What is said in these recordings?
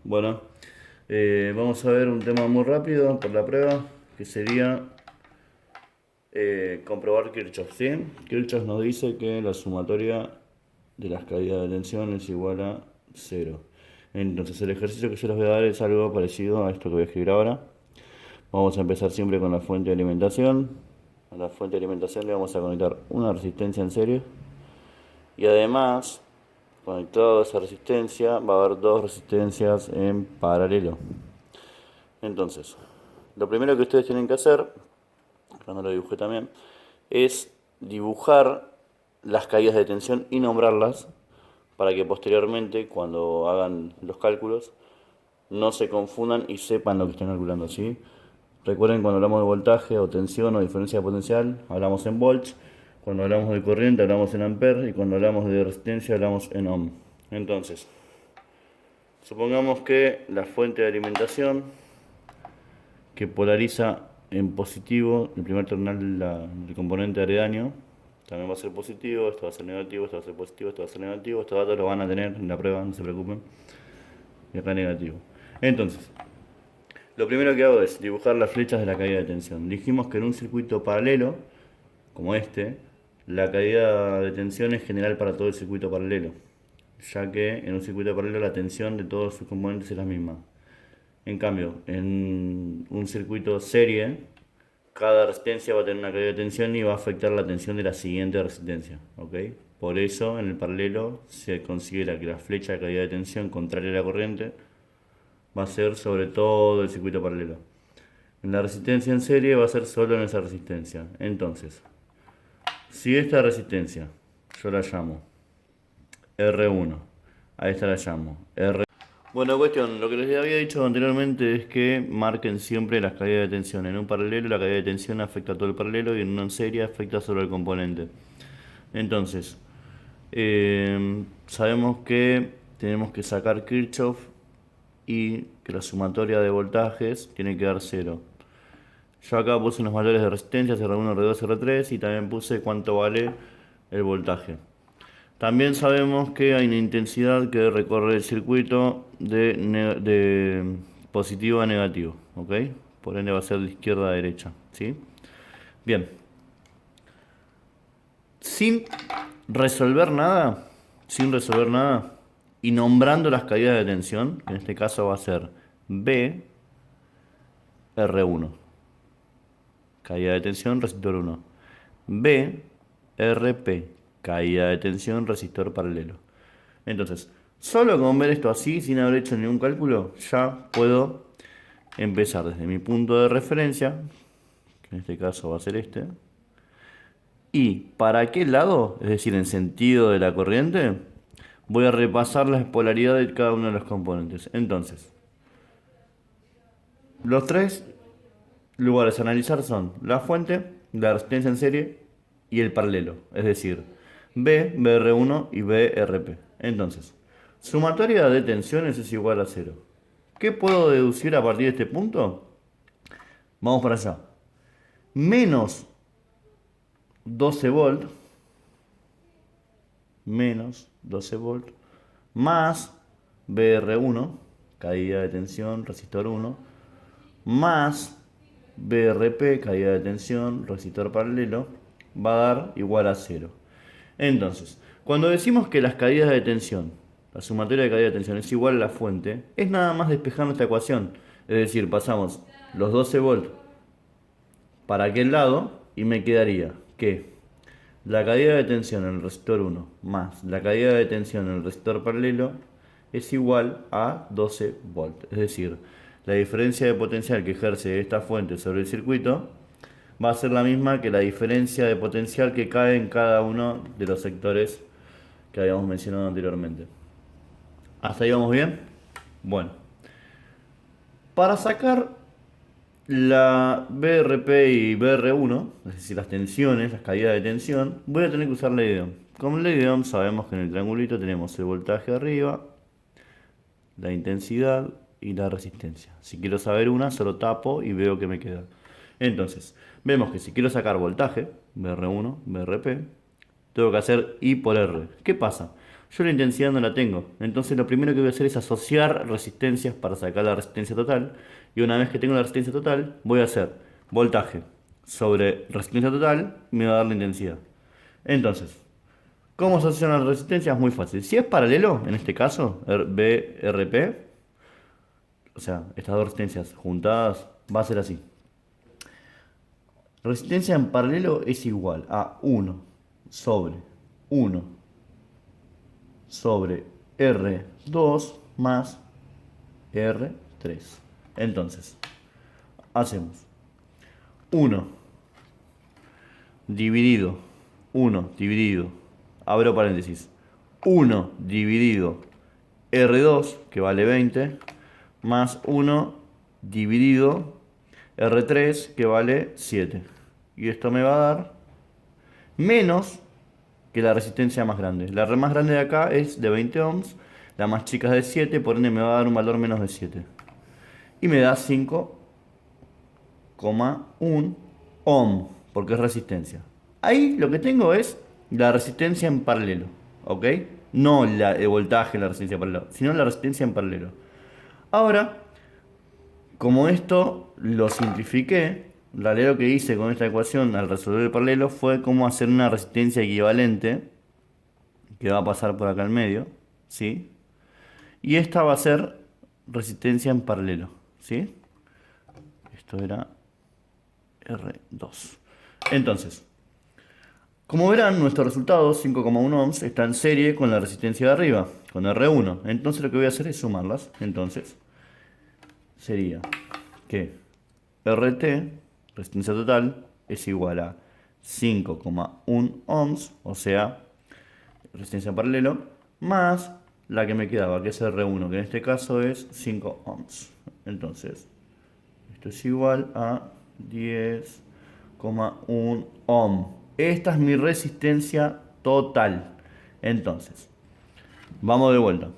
Bueno, vamos a ver un tema muy rápido por la prueba, que sería comprobar Kirchhoff, ¿sí? Kirchhoff nos dice que la sumatoria de las caídas de tensión es igual a cero. Entonces el ejercicio que yo les voy a dar es algo parecido a esto que voy a escribir ahora. Vamos a empezar siempre con la fuente de alimentación. A la fuente de alimentación le vamos a conectar una resistencia en serie. Y además, conectado a esa resistencia, va a haber dos resistencias en paralelo. Entonces, lo primero que ustedes tienen que hacer, cuando lo dibujé también, es dibujar las caídas de tensión y nombrarlas para que posteriormente, cuando hagan los cálculos, no se confundan y sepan lo que están calculando, ¿sí? Recuerden, cuando hablamos de voltaje o tensión o diferencia de potencial, hablamos en volts. Cuando hablamos de corriente, hablamos en ampere. Y cuando hablamos de resistencia, hablamos en ohm. Entonces, supongamos que la fuente de alimentación que polariza en positivo el primer terminal del componente aledaño también va a ser positivo, esto va a ser negativo, esto va a ser positivo, esto va a ser negativo. Estos datos los van a tener en la prueba, no se preocupen. Y acá negativo. Entonces, lo primero que hago es dibujar las flechas de la caída de tensión. Dijimos que en un circuito paralelo, como este, la caída de tensión es general para todo el circuito paralelo, ya que en un circuito paralelo la tensión de todos sus componentes es la misma. En cambio, en un circuito serie, cada resistencia va a tener una caída de tensión y va a afectar la tensión de la siguiente resistencia, ¿ok? Por eso, en el paralelo se considera que la flecha de caída de tensión contraria a la corriente va a ser sobre todo el circuito paralelo. En la resistencia en serie va a ser solo en esa resistencia. Entonces, si esta resistencia yo la llamo R1, a esta la llamo R. Bueno, cuestión, lo que les había dicho anteriormente es que marquen siempre las caídas de tensión. En un paralelo la caída de tensión afecta a todo el paralelo y en uno en serie afecta solo al componente. Entonces, sabemos que tenemos que sacar Kirchhoff y que la sumatoria de voltajes tiene que dar cero. Yo acá puse unos valores de resistencia, R1, R2, R3 y también puse cuánto vale el voltaje. También sabemos que hay una intensidad que recorre el circuito de positivo a negativo, ¿ok? Por ende va a ser de izquierda a derecha, ¿sí? Bien. Sin resolver nada, sin resolver nada, y nombrando las caídas de tensión, que en este caso va a ser B, R1. Caída de tensión, resistor 1. B, RP. Caída de tensión, resistor paralelo. Entonces, solo con ver esto así, sin haber hecho ningún cálculo, ya puedo empezar desde mi punto de referencia, que en este caso va a ser este, y para qué lado, es decir, en sentido de la corriente, voy a repasar la polaridad de cada uno de los componentes. Entonces, los tres lugares a analizar son la fuente, la resistencia en serie y el paralelo, es decir, B, BR1 y BRP. Entonces, sumatoria de tensiones es igual a cero. ¿Qué puedo deducir a partir de este punto? Vamos para allá. Menos 12 volt, menos 12 volt, más BR1, caída de tensión, resistor 1, más BRP, caída de tensión, resistor paralelo, va a dar igual a cero. Entonces, cuando decimos que las caídas de tensión, la sumatoria de caída de tensión es igual a la fuente, es nada más despejar nuestra ecuación. Es decir, pasamos los 12 volts para aquel lado y me quedaría que la caída de tensión en el resistor 1 más la caída de tensión en el resistor paralelo es igual a 12 volts. Es decir, la diferencia de potencial que ejerce esta fuente sobre el circuito va a ser la misma que la diferencia de potencial que cae en cada uno de los sectores que habíamos mencionado anteriormente. ¿Hasta ahí vamos bien? Bueno, para sacar la BRP y BR1, es decir, las tensiones, las caídas de tensión, voy a tener que usar ley de Ohm. Con ley de Ohm sabemos que en el triangulito tenemos el voltaje arriba, la intensidad y la resistencia. Si quiero saber una, solo tapo y veo que me queda. Entonces, vemos que si quiero sacar voltaje, BR1, BRP, tengo que hacer I por R. ¿Qué pasa? Yo la intensidad no la tengo. Entonces lo primero que voy a hacer es asociar resistencias para sacar la resistencia total. Y una vez que tengo la resistencia total, voy a hacer voltaje sobre resistencia total, me va a dar la intensidad. Entonces, ¿cómo se asocian las resistencias? Muy fácil. Si es paralelo, en este caso, BRP, o sea, estas dos resistencias juntadas, va a ser así. Resistencia en paralelo es igual a 1 sobre 1 sobre R2 más R3. Entonces, hacemos 1 dividido, 1 dividido, abro paréntesis, 1 dividido R2, que vale 20, más 1 dividido R3, que vale 7. Y esto me va a dar menos que la resistencia más grande. La más grande de acá es de 20 ohms, la más chica es de 7, por ende me va a dar un valor menos de 7. Y me da 5,1 ohm, porque es resistencia. Ahí lo que tengo es la resistencia en paralelo, ¿ok? No el voltaje en la resistencia en paralelo, sino la resistencia en paralelo. Ahora, como esto lo simplifiqué, lo que hice con esta ecuación al resolver el paralelo fue cómo hacer una resistencia equivalente que va a pasar por acá al medio, ¿sí? Y esta va a ser resistencia en paralelo, ¿sí? Esto era R2. Entonces, como verán, nuestro resultado, 5,1 ohms, está en serie con la resistencia de arriba, con R1. Entonces lo que voy a hacer es sumarlas. Entonces, sería que RT, resistencia total, es igual a 5,1 ohms, o sea, resistencia en paralelo, más la que me quedaba, que es R1, que en este caso es 5 ohms. Entonces, esto es igual a 10,1 ohm. Esta es mi resistencia total. Entonces, vamos de vuelta.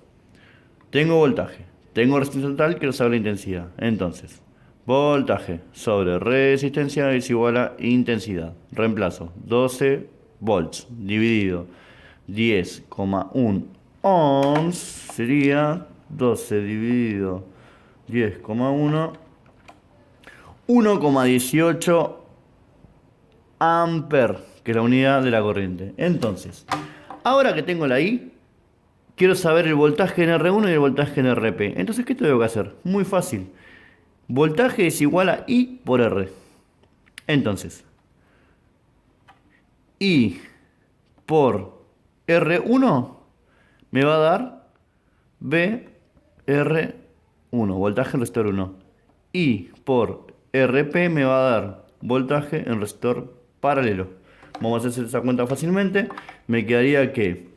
Tengo voltaje, tengo resistencia total, quiero saber la intensidad. Entonces, voltaje sobre resistencia es igual a intensidad. Reemplazo 12 volts dividido 10,1 ohms sería 12 dividido 10,1, 1,18 amper, que es la unidad de la corriente. Entonces, ahora que tengo la I, quiero saber el voltaje en R1 y el voltaje en RP. Entonces, ¿qué tengo que hacer? Muy fácil. Voltaje es igual a I por R. Entonces, I por R1 me va a dar BR1, voltaje en resistor 1. I por RP me va a dar voltaje en resistor paralelo. Vamos a hacer esa cuenta fácilmente. Me quedaría que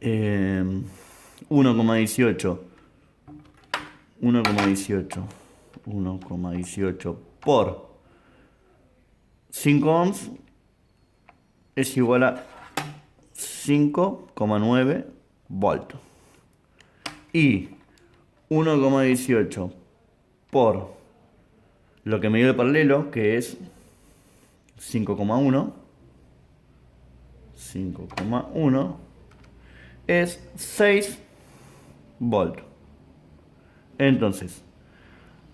1,18 por 5 ohms es igual a 5,9 voltios. Y 1,18 por lo que me dio el paralelo, que es 5,1, es 6 voltios. Entonces,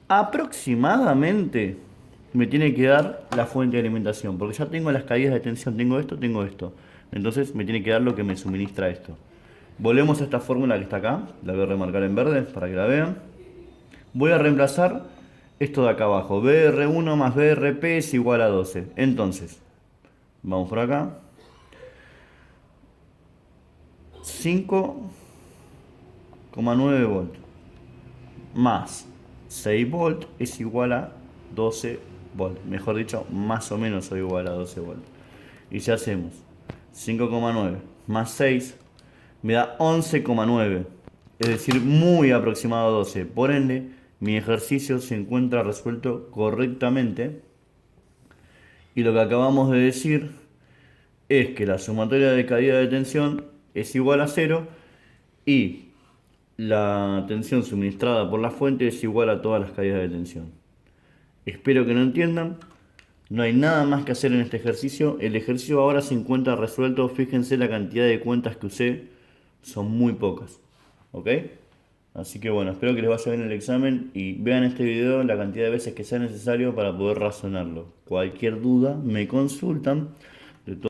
aproximadamente me tiene que dar la fuente de alimentación, porque ya tengo las caídas de tensión, tengo esto, tengo esto. Entonces me tiene que dar lo que me suministra esto. Volvemos a esta fórmula que está acá, la voy a remarcar en verde para que la vean. Voy a reemplazar esto de acá abajo, BR1 más BRP es igual a 12. Entonces, vamos por acá. 5,9 voltios más 6 volts es igual a 12 volts. Mejor dicho, más o menos soy igual a 12 volts. Y si hacemos 5,9 más 6, me da 11,9. Es decir, muy aproximado a 12. Por ende, mi ejercicio se encuentra resuelto correctamente. Y lo que acabamos de decir es que la sumatoria de caída de tensión es igual a 0 y la tensión suministrada por la fuente es igual a todas las caídas de tensión. Espero que lo entiendan. No hay nada más que hacer en este ejercicio. El ejercicio ahora se encuentra resuelto. Fíjense la cantidad de cuentas que usé. son muy pocas, ¿ok? Así que bueno, espero que les vaya bien el examen y vean este video la cantidad de veces que sea necesario para poder razonarlo. Cualquier duda me consultan